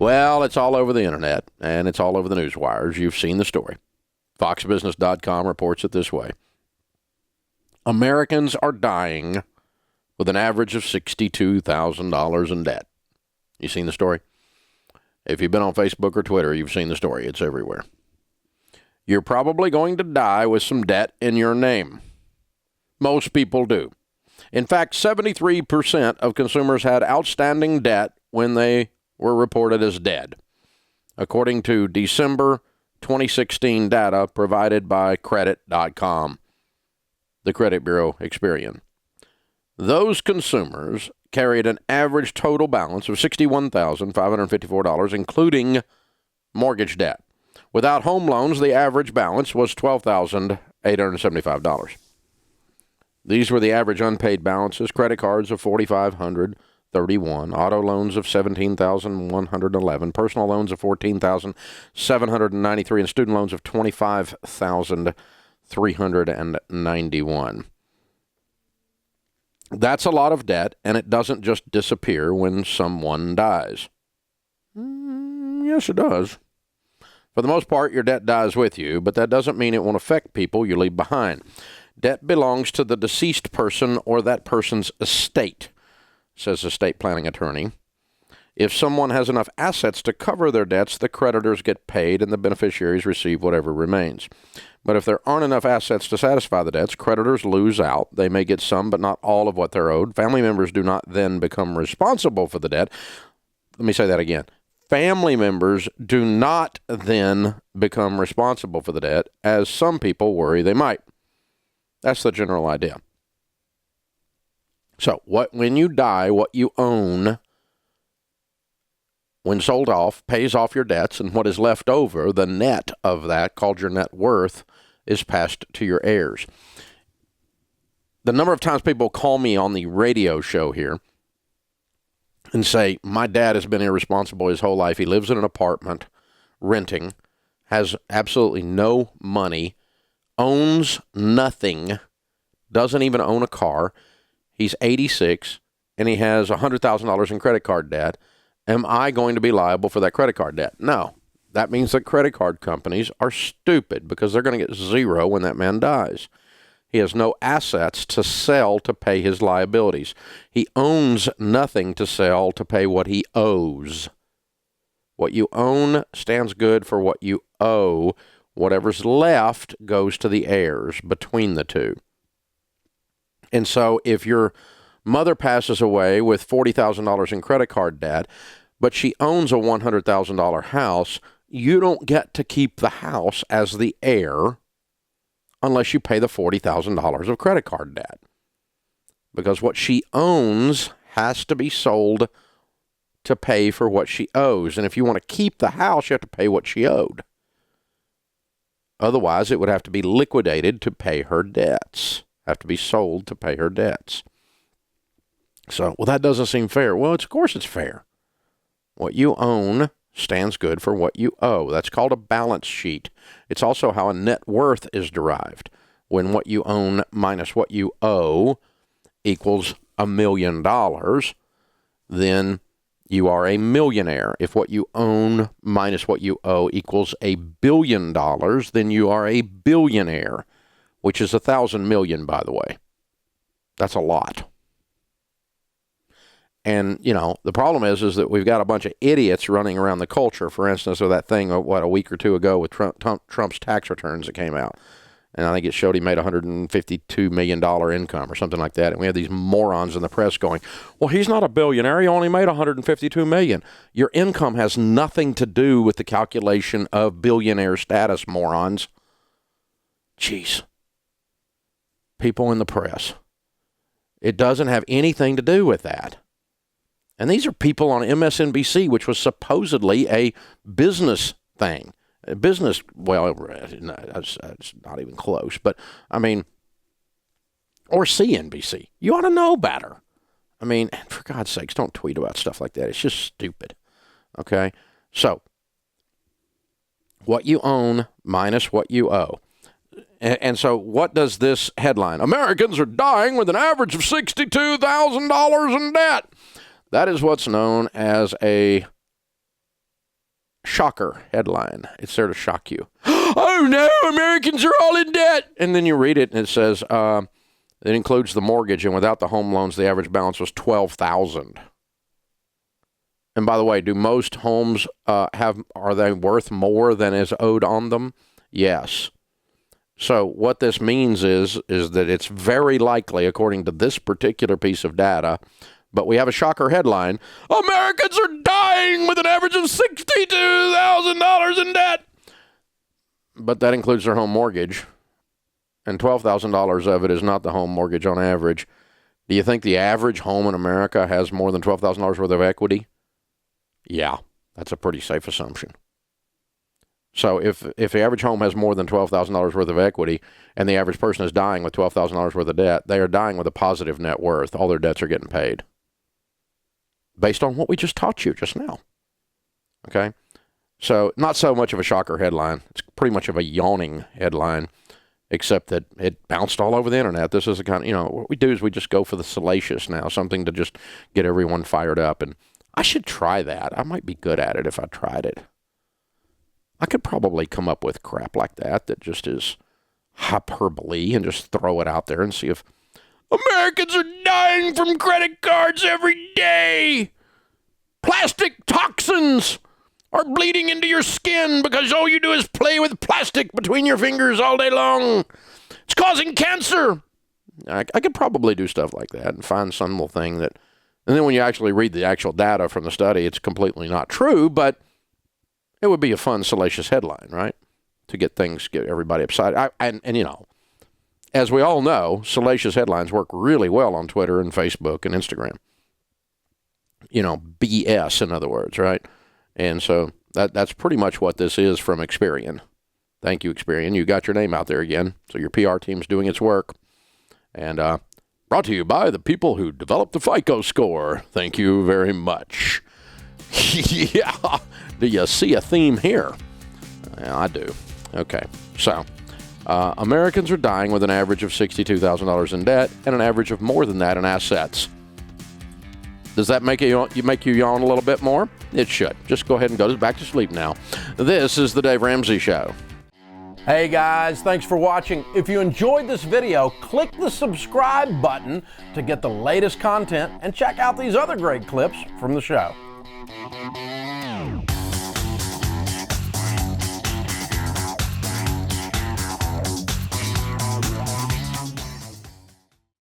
Well, it's all over the internet, and it's all over the news wires. You've seen the story. FoxBusiness.com reports it this way. Americans are dying with an average of $62,000 in debt. You seen the story? If you've been on Facebook or Twitter, you've seen the story. It's everywhere. You're probably going to die with some debt in your name. Most people do. In fact, 73% of consumers had outstanding debt when they were reported as dead, according to December 2016 data provided by Credit.com, the credit bureau Experian. Those consumers carried an average total balance of $61,554, including mortgage debt. Without home loans, the average balance was $12,875. These were the average unpaid balances: credit cards of $4,531, auto loans of $17,111, personal loans of $14,793, and student loans of $25,391. That's a lot of debt, and it doesn't just disappear when someone dies. Yes, it does. For the most part, your debt dies with you, but that doesn't mean it won't affect people you leave behind. Debt belongs to the deceased person or that person's estate, says a estate planning attorney. If someone has enough assets to cover their debts, the creditors get paid and the beneficiaries receive whatever remains. But if there aren't enough assets to satisfy the debts, creditors lose out. They may get some, but not all of what they're owed. Family members do not then become responsible for the debt. Let me say that again. Family members do not then become responsible for the debt, as some people worry they might. That's the general idea. So, when you die, what you own, when sold off, pays off your debts, and what is left over, the net of that, called your net worth, is passed to your heirs. The number of times people call me on the radio show here and say, my dad has been irresponsible his whole life. He lives in an apartment, renting, has absolutely no money, owns nothing, doesn't even own a car. He's 86, and he has $100,000 in credit card debt. Am I going to be liable for that credit card debt? No. That means that credit card companies are stupid because they're going to get zero when that man dies. He has no assets to sell to pay his liabilities. He owns nothing to sell to pay what he owes. What you own stands good for what you owe. Whatever's left goes to the heirs between the two. And so if your mother passes away with $40,000 in credit card debt, but she owns a $100,000 house, you don't get to keep the house as the heir unless you pay the $40,000 of credit card debt. Because what she owns has to be sold to pay for what she owes. And if you want to keep the house, you have to pay what she owed. Otherwise, it would have to be liquidated to pay her debts. Have to be sold to pay her debts. So, well, that doesn't seem fair. Well, of course it's fair. What you own stands good for what you owe. That's called a balance sheet. It's also how a net worth is derived. When what you own minus what you owe equals $1 million, then you are a millionaire. If what you own minus what you owe equals $1 billion, then you are a billionaire, which is 1,000 million, by the way. That's a lot. And, you know, the problem is that we've got a bunch of idiots running around the culture. For instance, with that thing, a week or two ago with Trump's tax returns that came out. And I think it showed he made $152 million income or something like that. And we have these morons in the press going, well, he's not a billionaire. He only made $152 million. Your income has nothing to do with the calculation of billionaire status, morons. Jeez. People in the press. It doesn't have anything to do with that. And these are people on MSNBC, which was supposedly a business thing. A business, well, it's not even close. But, I mean, or CNBC. You ought to know better. I mean, for God's sakes, don't tweet about stuff like that. It's just stupid. Okay? So, what you own minus what you owe. And so what does this headline? Americans are dying with an average of $62,000 in debt. That is what's known as a shocker headline. It's there to shock you. Oh no, Americans are all in debt. And then you read it and it says it includes the mortgage, and without the home loans, the average balance was $12,000. And by the way, do most homes are they worth more than is owed on them? Yes. So what this means is that it's very likely, according to this particular piece of data, but we have a shocker headline, Americans are dying with an average of $62,000 in debt. But that includes their home mortgage, and $12,000 of it is not the home mortgage on average. Do you think the average home in America has more than $12,000 worth of equity? Yeah, that's a pretty safe assumption. So if the average home has more than $12,000 worth of equity and the average person is dying with $12,000 worth of debt, they are dying with a positive net worth. All their debts are getting paid based on what we just taught you just now. Okay? So not so much of a shocker headline. It's pretty much of a yawning headline, except that it bounced all over the internet. This is the kind of, what we do is we just go for the salacious now, something to just get everyone fired up. And I should try that. I might be good at it if I tried it. I could probably come up with crap like that just is hyperbole and just throw it out there and see if Americans are dying from credit cards every day. Plastic toxins are bleeding into your skin because all you do is play with plastic between your fingers all day long. It's causing cancer. I could probably do stuff like that and find some little thing that, and then when you actually read the actual data from the study, it's completely not true, but it would be a fun, salacious headline, right? To get everybody upset. And as we all know, salacious headlines work really well on Twitter and Facebook and Instagram. BS, in other words, right? And so that's pretty much what this is from Experian. Thank you, Experian. You got your name out there again. So your PR team's doing its work. And brought to you by the people who developed the FICO score. Thank you very much. Yeah. Do you see a theme here? Yeah, I do. Okay. So, Americans are dying with an average of $62,000 in debt and an average of more than that in assets. Does that make you yawn a little bit more? It should. Just go ahead and go back to sleep now. This is the Dave Ramsey Show. Hey guys, thanks for watching. If you enjoyed this video, click the subscribe button to get the latest content and check out these other great clips from the show.